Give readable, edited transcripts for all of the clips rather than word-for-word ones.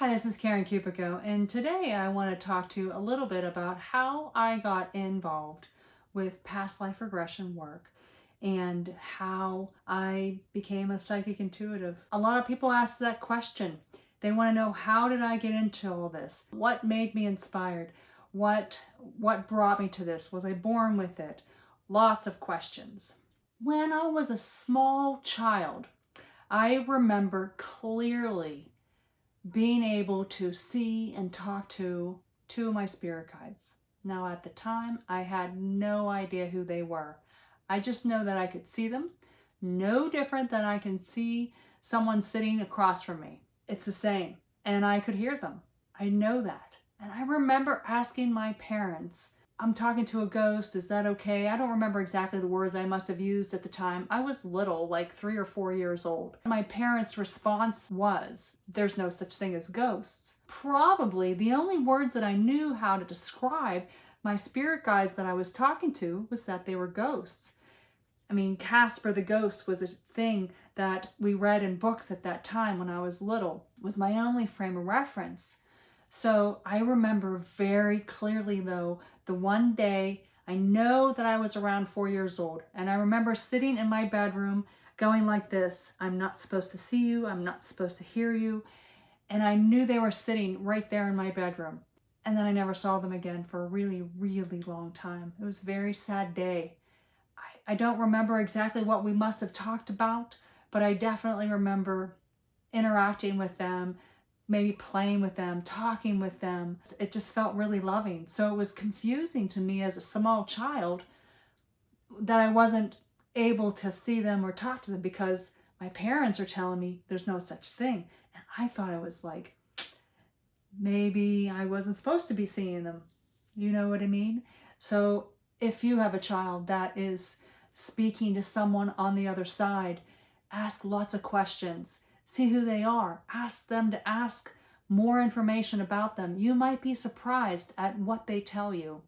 Hi, this is Karen Cupico, and today I want to talk to you a little bit about how I got involved with past life regression work and how I became a psychic intuitive. A lot of people ask that question. They want to know, how did I get into all this? What made me inspired? What brought me to this? Was I born with it? Lots of questions. When I was a small child, I remember clearly being able to see and talk to two of my spirit guides. Now, at the time, I had no idea who they were. I just know that I could see them, no different than I can see someone sitting across from me. It's the same. And I could hear them. I know that. And I remember asking my parents, I'm talking to a ghost, is that okay? I don't remember exactly the words I must have used at the time. I was little, like 3 or 4 years old. My parents' response was, there's no such thing as ghosts. Probably the only words that I knew how to describe my spirit guides that I was talking to was that they were ghosts. I mean, Casper the Ghost was a thing that we read in books at that time when I was little. It was my only frame of reference. So I remember very clearly, though, the one day, I know that I was around 4 years old, and I remember sitting in my bedroom going like this, I'm not supposed to see you, I'm not supposed to hear you, and I knew they were sitting right there in my bedroom. And then I never saw them again for a really, really long time. It was a very sad day. I don't remember exactly what we must have talked about, but I definitely remember interacting with them, maybe playing with them, talking with them. It just felt really loving. So it was confusing to me as a small child that I wasn't able to see them or talk to them because my parents are telling me there's no such thing. And I thought I was like, maybe I wasn't supposed to be seeing them. You know what I mean? So if you have a child that is speaking to someone on the other side, ask lots of questions. See who they are. Ask them to ask more information about them. You might be surprised at what they tell you.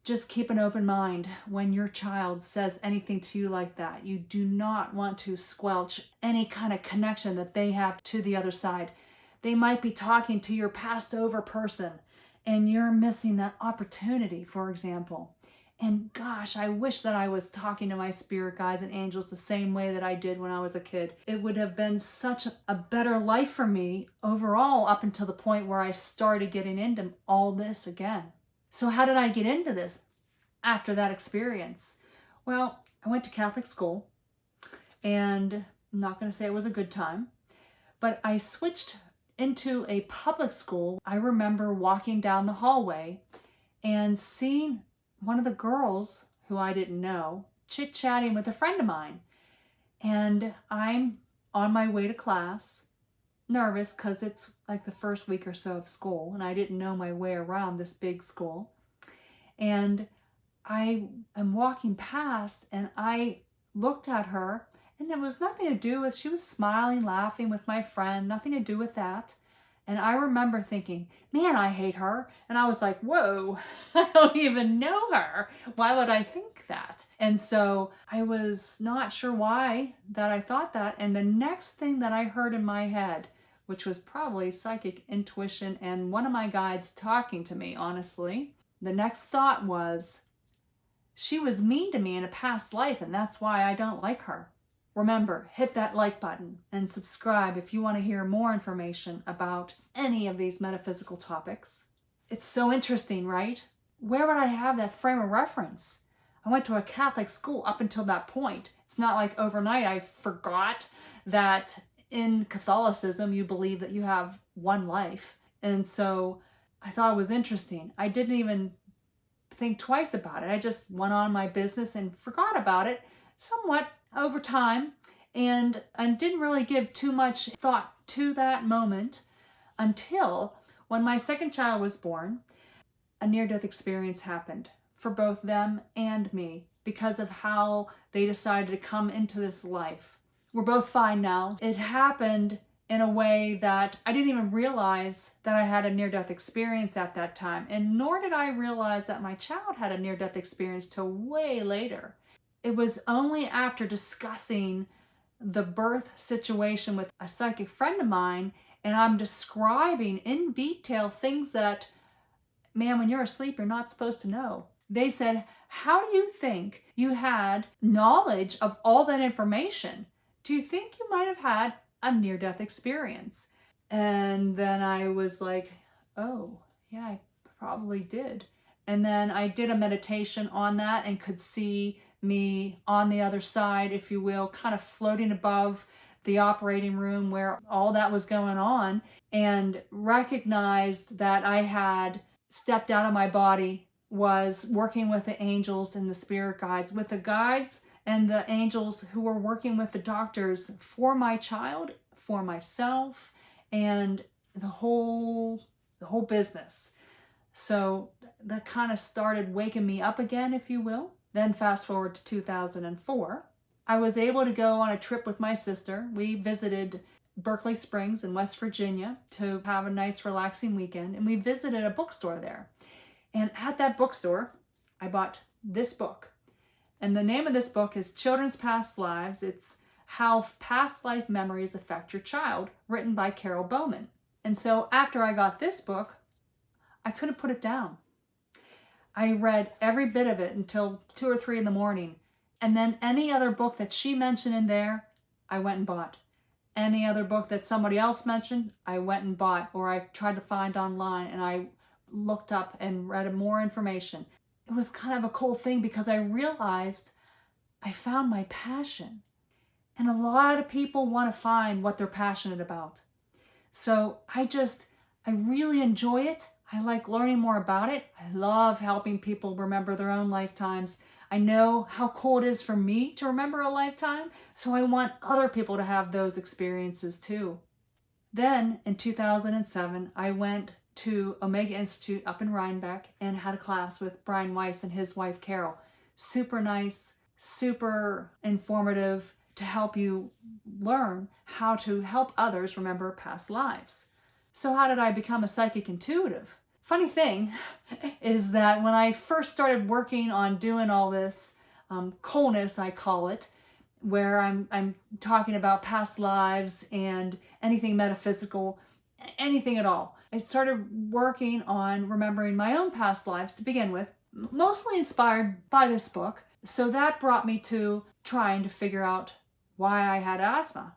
Just keep an open mind when your child says anything to you like that. You do not want to squelch any kind of connection that they have to the other side. They might be talking to your passed over person and you're missing that opportunity, for example. And gosh, I wish that I was talking to my spirit guides and angels the same way that I did when I was a kid. It would have been such a better life for me overall up until the point where I started getting into all this again. So how did I get into this after that experience? Well, I went to Catholic school, and I'm not going to say it was a good time, but I switched into a public school. I remember walking down the hallway and seeing one of the girls who I didn't know chit-chatting with a friend of mine. And I'm on my way to class, nervous because it's like the first week or so of school and I didn't know my way around this big school. And I am walking past and I looked at her and it was nothing to do with, she was smiling, laughing with my friend, nothing to do with that. And I remember thinking, man, I hate her. And I was like, whoa, I don't even know her. Why would I think that? And so I was not sure why that I thought that. And the next thing that I heard in my head, which was probably psychic intuition and one of my guides talking to me, honestly, the next thought was, she was mean to me in a past life and that's why I don't like her. Remember, hit that like button and subscribe if you want to hear more information about any of these metaphysical topics. It's so interesting, right? Where would I have that frame of reference? I went to a Catholic school up until that point. It's not like overnight I forgot that in Catholicism you believe that you have one life. And so I thought it was interesting. I didn't even think twice about it. I just went on my business and forgot about it somewhat over time, and I didn't really give too much thought to that moment until when my second child was born, a near-death experience happened for both them and me because of how they decided to come into this life. We're both fine now. It happened in a way that I didn't even realize that I had a near-death experience at that time, and nor did I realize that my child had a near-death experience till way later. It was only after discussing the birth situation with a psychic friend of mine And I'm describing in detail things that, man, when you're asleep, you're not supposed to know. They said, how do you think you had knowledge of all that information? Do you think you might have had a near-death experience? And then I was like, oh, yeah, I probably did. And then I did a meditation on that and could see me on the other side, if you will, kind of floating above the operating room where all that was going on, and recognized that I had stepped out of my body, was working with the angels and the spirit guides, with the guides and the angels who were working with the doctors for my child, for myself, and the whole business. So that kind of started waking me up again, if you will. Then fast forward to 2004. I was able to go on a trip with my sister. We visited Berkeley Springs in West Virginia to have a nice relaxing weekend, and we visited a bookstore there. And at that bookstore, I bought this book. And the name of this book is Children's Past Lives. It's How Past Life Memories Affect Your Child, written by Carol Bowman. And so after I got this book, I couldn't put it down. I read every bit of it until 2 or 3 in the morning. And then any other book that she mentioned in there, I went and bought. Any other book that somebody else mentioned, I went and bought, or I tried to find online, and I looked up and read more information. It was kind of a cool thing because I realized I found my passion. And a lot of people want to find what they're passionate about. So I really enjoy it. I like learning more about it. I love helping people remember their own lifetimes. I know how cool it is for me to remember a lifetime, so I want other people to have those experiences too. Then in 2007, I went to Omega Institute up in Rhinebeck and had a class with Brian Weiss and his wife Carol. Super nice, super informative, to help you learn how to help others remember past lives. So how did I become a psychic intuitive? Funny thing is that when I first started working on doing all this coolness, I call it, where I'm talking about past lives and anything metaphysical, anything at all, I started working on remembering my own past lives to begin with, mostly inspired by this book. So that brought me to trying to figure out why I had asthma,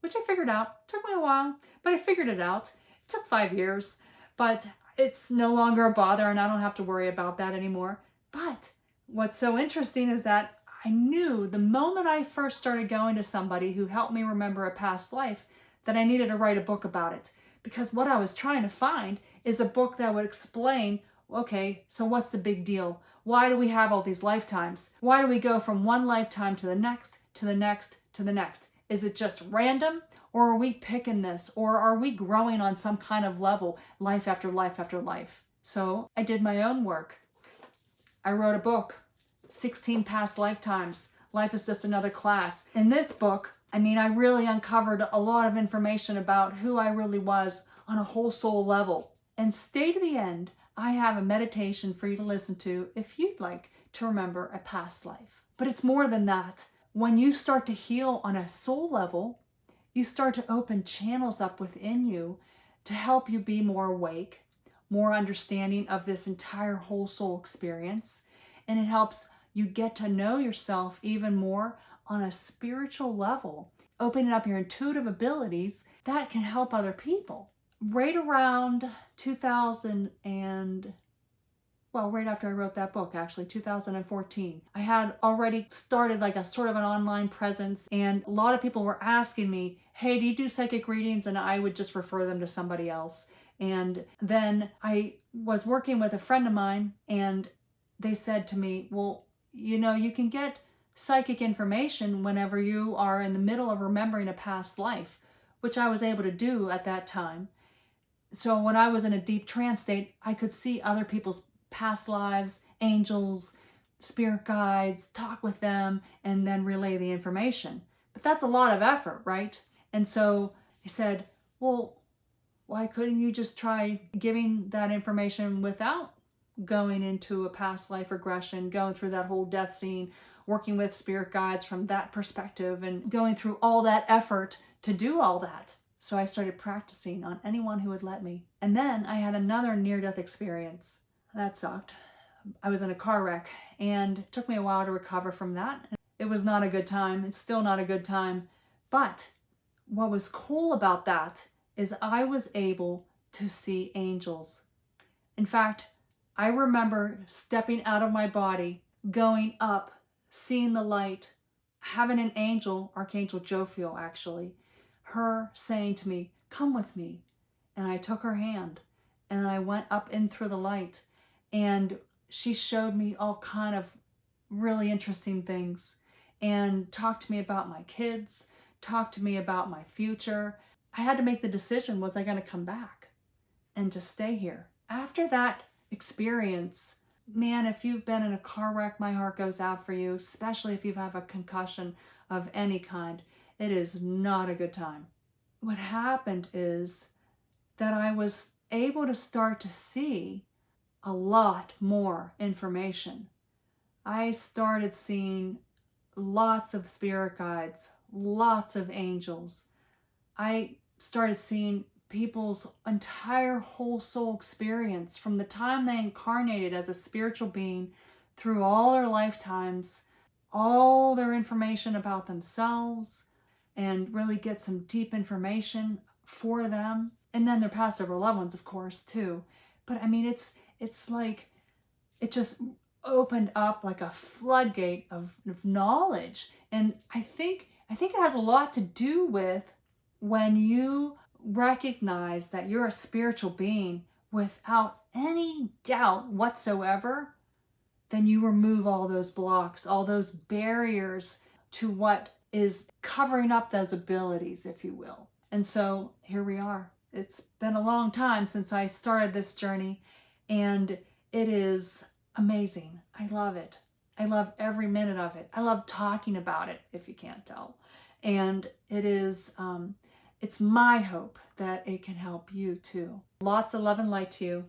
which I figured out. It took me a while, but I figured it out. It took 5 years, but it's no longer a bother and I don't have to worry about that anymore. But what's so interesting is that I knew the moment I first started going to somebody who helped me remember a past life that I needed to write a book about it. Because what I was trying to find is a book that would explain, okay, so what's the big deal? Why do we have all these lifetimes? Why do we go from one lifetime to the next, to the next, to the next? Is it just random? Or are we picking this? Or are we growing on some kind of level, life after life after life? So I did my own work. I wrote a book, 16 Past Lifetimes. Life is Just Another Class. In this book, I really uncovered a lot of information about who I really was on a whole soul level. And stay to the end, I have a meditation for you to listen to if you'd like to remember a past life. But it's more than that. When you start to heal on a soul level, you start to open channels up within you to help you be more awake, more understanding of this entire whole soul experience. And it helps you get to know yourself even more on a spiritual level, opening up your intuitive abilities that can help other people. Right around 2000 and, well, right after I wrote that book, actually, 2014, I had already started like a sort of an online presence, and a lot of people were asking me, hey, do you do psychic readings? And I would just refer them to somebody else. And then I was working with a friend of mine, and they said to me, well, you can get psychic information whenever you are in the middle of remembering a past life, which I was able to do at that time. So when I was in a deep trance state, I could see other people's past lives, angels, spirit guides, talk with them, and then relay the information. But that's a lot of effort, right? And so he said, well, why couldn't you just try giving that information without going into a past life regression, going through that whole death scene, working with spirit guides from that perspective, and going through all that effort to do all that? So I started practicing on anyone who would let me. And then I had another near-death experience. That sucked. I was in a car wreck, and it took me a while to recover from that. It was not a good time. It's still not a good time. But what was cool about that is I was able to see angels. In fact, I remember stepping out of my body, going up, seeing the light, having an angel, Archangel Jophiel actually, her saying to me, "Come with me." And I took her hand and I went up in through the light, and she showed me all kind of really interesting things and talked to me about my kids, talked to me about my future. I had to make the decision, was I going to come back and just stay here? After that experience, man, if you've been in a car wreck, my heart goes out for you, especially if you have a concussion of any kind. It is not a good time. What happened is that I was able to start to see a lot more information. I started seeing lots of spirit guides, lots of angels. I started seeing people's entire whole soul experience from the time they incarnated as a spiritual being through all their lifetimes, all their information about themselves, and really get some deep information for them. And then their past over loved ones, of course, too. But I mean, it's like it just opened up like a floodgate of knowledge. And I think it has a lot to do with when you recognize that you're a spiritual being without any doubt whatsoever, then you remove all those blocks, all those barriers to what is covering up those abilities, if you will. And so here we are. It's been a long time since I started this journey, and it is amazing. I love it. I love every minute of it. I love talking about it, if you can't tell. And it is, it's my hope that it can help you too. Lots of love and light to you.